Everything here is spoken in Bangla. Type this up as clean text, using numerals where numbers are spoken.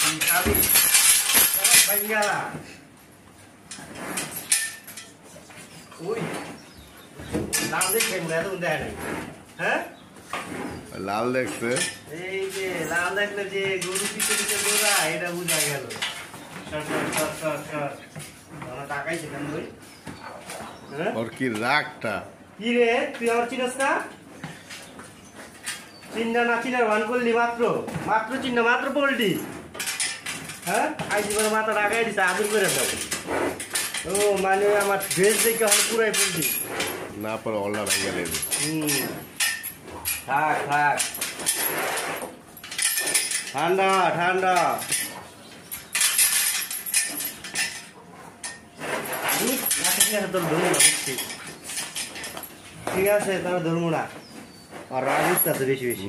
আমি বাঙ্গালা ওই লাল দেখে মনে তো দেয় নাই হ্যাঁ লাল দেখছে এই যে লাল দেখলে যে গরু পিছে পিছে দৌড়া এটা বুঝা গেল টাকাই সেখান ওই ওর কি রাগটা কি রে তুই আমার চিনস না চিন্তা না চিনার ওয়ান করলি মাত্র মাত্র চিহ্ন মাত্র পোল্ট্রি হ্যাঁ আইসি করে মাথা রাখাই দিছে আদর করে দাও ও মানে আমার ড্রেস দেখে হলো পুরাই পোল্ট্রি না পরে অল্লা ভাঙ্গা দেবে থাক থাক ঠান্ডা ঠান্ডা তোর ধরবো না বুঝছি ঠিক আছে তাহলে ধরবো না আর রাগ উঠতে বেশি বেশি